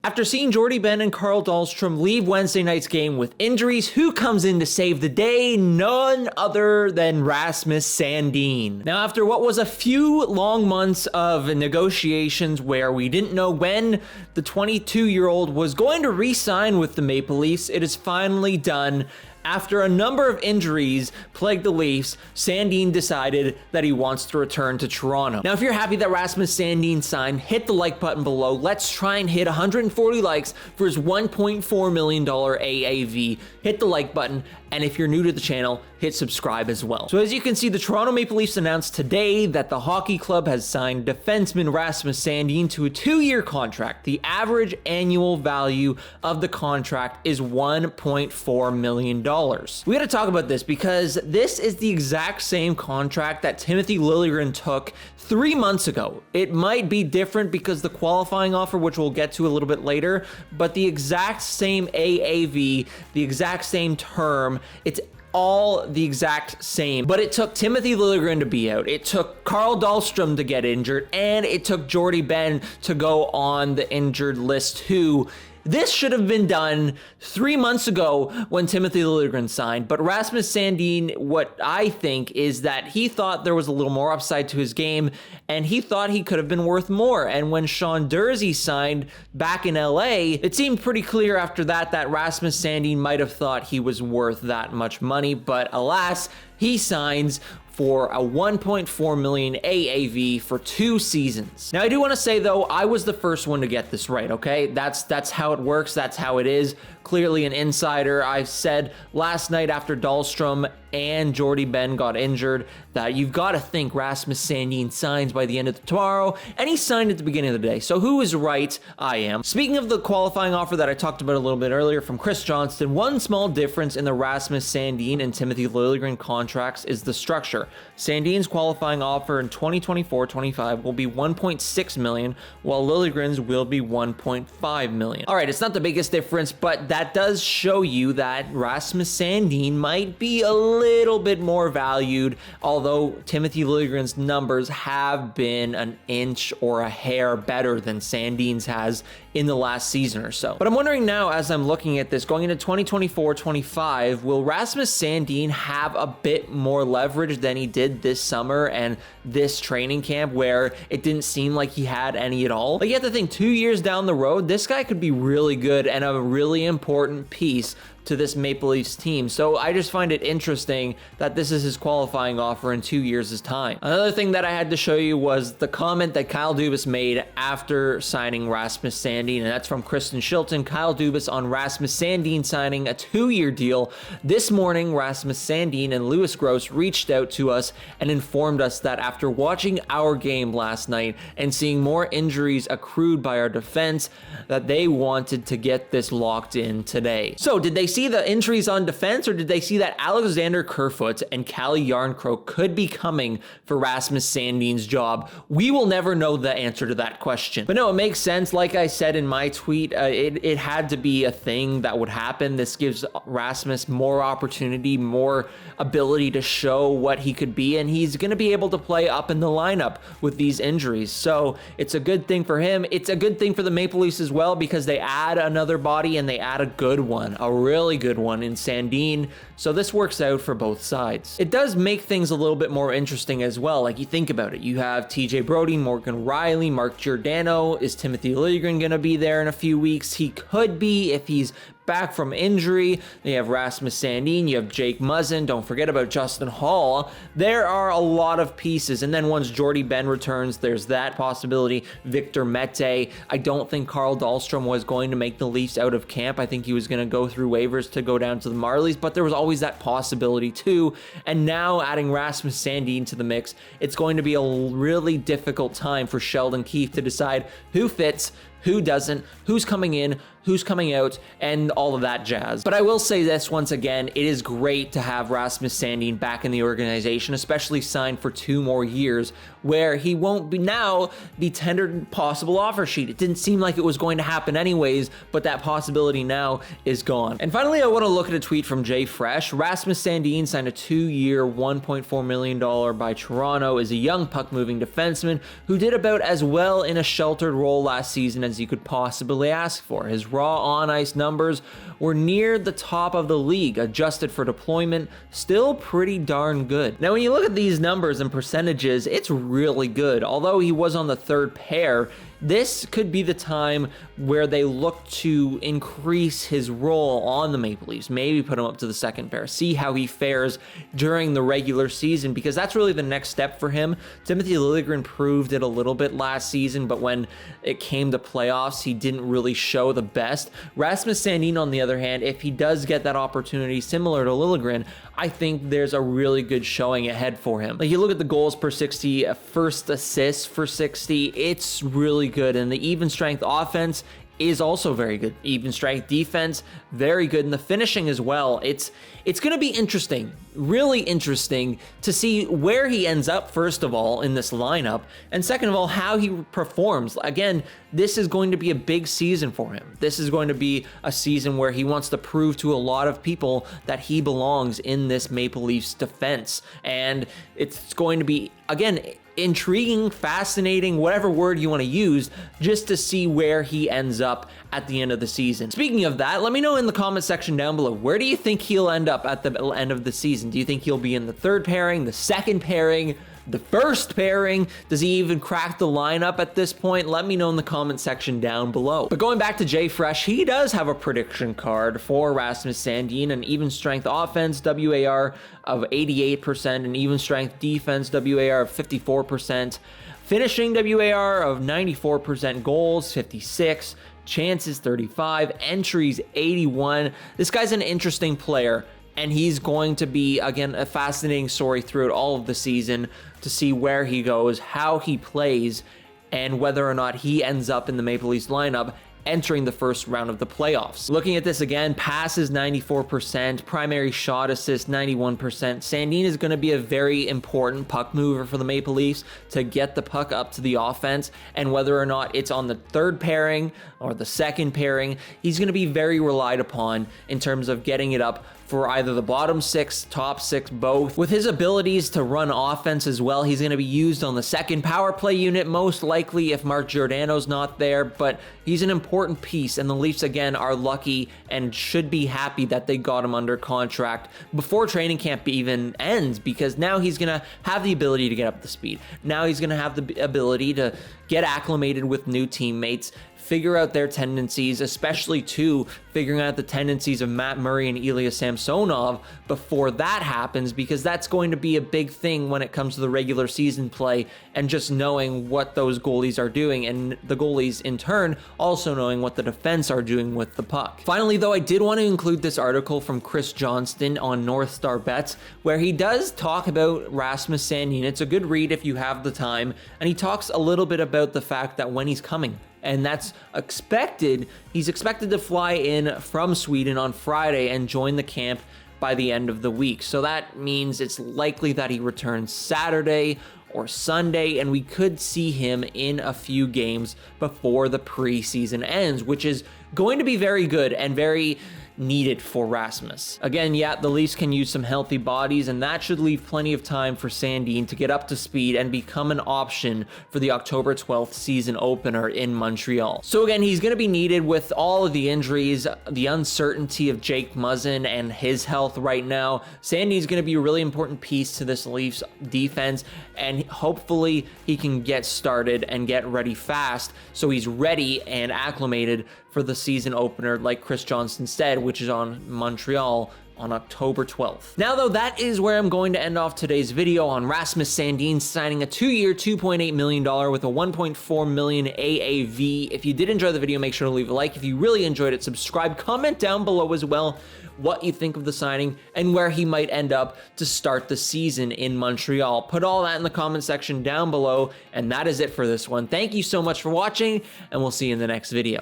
After seeing Jordie Benn and Carl Dahlstrom leave Wednesday night's game with injuries, who comes in to save the day? None other than Rasmus Sandin. Now, after what was a few long months of negotiations where we didn't know when the 22-year-old was going to re-sign with the Maple Leafs, it is finally done. After a number of injuries plagued the Leafs, Sandin decided that he wants to return to Toronto. Now, if you're happy that Rasmus Sandin signed, hit the like button below. Let's try and hit 140 likes for his $1.4 million AAV. Hit the like button, and if you're new to the channel, hit subscribe as well. So as you can see, the Toronto Maple Leafs announced today that the hockey club has signed defenseman Rasmus Sandin to a 2-year contract. The average annual value of the contract is $1.4 million. We gotta talk about this because this is the exact same contract that Timothy Liljegren took 3 months ago. It might be different because the qualifying offer, which we'll get to a little bit later, but the exact same AAV, the exact same term, it's all the exact same. But it took Timothy Liljegren to be out, it took Carl Dahlstrom to get injured, and it took Jordie Benn to go on the injured list too. This should have been done 3 months ago when Timothy Liljegren signed, but Rasmus Sandin, what I think is that he thought there was a little more upside to his game, and he thought he could have been worth more. And when Sean Durzi signed back in LA, it seemed pretty clear after that that Rasmus Sandin might have thought he was worth that much money, but alas, he signs for a $1.4 million AAV for 2 seasons. Now, I do want to say though, I was the first one to get this right, okay? That's how it works, that's how it is. Clearly an insider. I said last night after Dahlstrom and Jordie Benn got injured that you've got to think Rasmus Sandin signs by the end of tomorrow, and he signed at the beginning of the day. So who is right? I am. Speaking of the qualifying offer that I talked about a little bit earlier from Chris Johnston, one small difference in the Rasmus Sandin and Timothy Liljegren contracts is the structure. Sandin's qualifying offer in 2024-25 will be $1.6 million, while Liljegren's will be $1.5 million. All right, it's not the biggest difference, but that does show you that Rasmus Sandin might be a little bit more valued, although Timothy Liljegren's numbers have been an inch or a hair better than Sandin's has in the last season or so. But I'm wondering now, as I'm looking at this, going into 2024-25, will Rasmus Sandin have a bit more leverage than he did this summer and this training camp where it didn't seem like he had any at all? Like, you have to think 2 years down the road, this guy could be really good and a really important piece to this Maple Leafs team. So I just find it interesting that this is his qualifying offer in 2 years' time. Another thing that I had to show you was the comment that Kyle Dubas made after signing Rasmus Sandin, and that's from Kristen Shilton. Kyle Dubas on Rasmus Sandin signing a 2-year deal. This morning, Rasmus Sandin and Lewis Gross reached out to us and informed us that after watching our game last night and seeing more injuries accrued by our defense, that they wanted to get this locked in today. So did they see the injuries on defense, or did they see that Alexander Kerfoot and Calle Jarnkrok could be coming for Rasmus Sandin's job? We will never know the answer to that question. But no, it makes sense. Like I said in my tweet, it had to be a thing that would happen. This gives Rasmus more opportunity, more ability to show what he could be, and he's going to be able to play up in the lineup with these injuries. So it's a good thing for him. It's a good thing for the Maple Leafs as well, because they add another body and they add a good one, a really good one in Sandin. So this works out for both sides. It does make things a little bit more interesting as well. Like, you think about it, you have TJ Brodie, Morgan Riley, Mark Giordano. Is Timothy Liljegren going to be there in a few weeks? He could be if he's back from injury. You have Rasmus Sandin, you have Jake Muzzin, don't forget about Justin Hall. There are a lot of pieces, and then once Jordie Benn returns, there's that possibility. Victor Mete. I don't think Carl Dahlstrom was going to make the Leafs out of camp. I think he was going to go through waivers to go down to the Marlies, but there was always that possibility too. And now adding Rasmus Sandin to the mix, it's going to be a really difficult time for Sheldon Keefe to decide who fits, who doesn't, who's coming in, who's coming out, and all of that jazz. But I will say this once again, it is great to have Rasmus Sandin back in the organization, especially signed for 2 more years, where he won't be tendered possible offer sheet. It didn't seem like it was going to happen anyways, but that possibility now is gone. And finally, I want to look at a tweet from Jay Fresh. Rasmus Sandin signed a 2-year, $1.4 million by Toronto, is a young puck-moving defenseman who did about as well in a sheltered role last season defense you could possibly ask for. His raw on-ice numbers were near the top of the league, adjusted for deployment, still pretty darn good. Now, when you look at these numbers and percentages, it's really good. Although he was on the third pair, this could be the time where they look to increase his role on the Maple Leafs, maybe put him up to the second pair, see how he fares during the regular season, because that's really the next step for him. Timothy Liljegren proved it a little bit last season, but when it came to playoffs, he didn't really show the best. Rasmus Sandin, on the other hand, if he does get that opportunity similar to Liljegren, I think there's a really good showing ahead for him. Like, you look at the goals per 60, first assists for 60, it's really good, and the even strength offense is also very good. Even strength defense, very good, and the finishing as well. It's going to be interesting, really interesting to see where he ends up, first of all, in this lineup, and second of all, how he performs. Again, this is going to be a big season for him. This is going to be a season where he wants to prove to a lot of people that he belongs in this Maple Leafs defense, and it's going to be, again, intriguing, fascinating, whatever word you want to use, just to see where he ends up at the end of the season. Speaking of that, let me know in the comment section down below, where do you think he'll end up at the end of the season? Do you think he'll be in the third pairing, the second pairing, the first pairing? Does he even crack the lineup at this point? Let me know in the comment section down below. But going back to Jay Fresh, he does have a prediction card for Rasmus Sandin, an even strength offense, WAR of 88%, and even strength defense, WAR of 54%, finishing WAR of 94%, goals 56, chances 35, entries 81. This guy's an interesting player, and he's going to be, again, a fascinating story throughout all of the season to see where he goes, how he plays, and whether or not he ends up in the Maple Leafs lineup entering the first round of the playoffs. Looking at this again, passes 94%, primary shot assist 91%. Sandin is going to be a very important puck mover for the Maple Leafs to get the puck up to the offense, and whether or not it's on the third pairing or the second pairing, he's going to be very relied upon in terms of getting it up for either the bottom six, top six, both. With his abilities to run offense as well, he's going to be used on the second power play unit, most likely if Mark Giordano's not there, but he's an important piece, and the Leafs, again, are lucky and should be happy that they got him under contract before training camp even ends, because now he's going to have the ability to get up to speed. Now he's going to have the ability to get acclimated with new teammates, figure out their tendencies, especially too figuring out the tendencies of Matt Murray and Ilya Samsonov before that happens, because that's going to be a big thing when it comes to the regular season play, and just knowing what those goalies are doing, and the goalies in turn also knowing what the defense are doing with the puck. Finally, though, I did want to include this article from Chris Johnston on North Star Bets, where he does talk about Rasmus Sandin. It's a good read if you have the time, and he talks a little bit about the fact that when he's coming, and that's expected. He's expected to fly in from Sweden on Friday and join the camp by the end of the week. So that means it's likely that he returns Saturday or Sunday, and we could see him in a few games before the preseason ends, which is going to be very good and very needed for Rasmus. Again, yeah, the Leafs can use some healthy bodies, and that should leave plenty of time for Sandin to get up to speed and become an option for the October 12th season opener in Montreal. So again, he's going to be needed with all of the injuries, the uncertainty of Jake Muzzin and his health right now. Sandin's going to be a really important piece to this Leafs defense, and hopefully he can get started and get ready fast so he's ready and acclimated for the season opener, like Chris Johnston said, which is on Montreal on October 12th. Now, though, that is where I'm going to end off today's video on Rasmus Sandin signing a 2-year, $2.8 million with a 1.4 million AAV. If you did enjoy the video, make sure to leave a like. If you really enjoyed it, subscribe, comment down below as well what you think of the signing and where he might end up to start the season in Montreal. Put all that in the comment section down below, and that is it for this one. Thank you so much for watching, and we'll see you in the next video.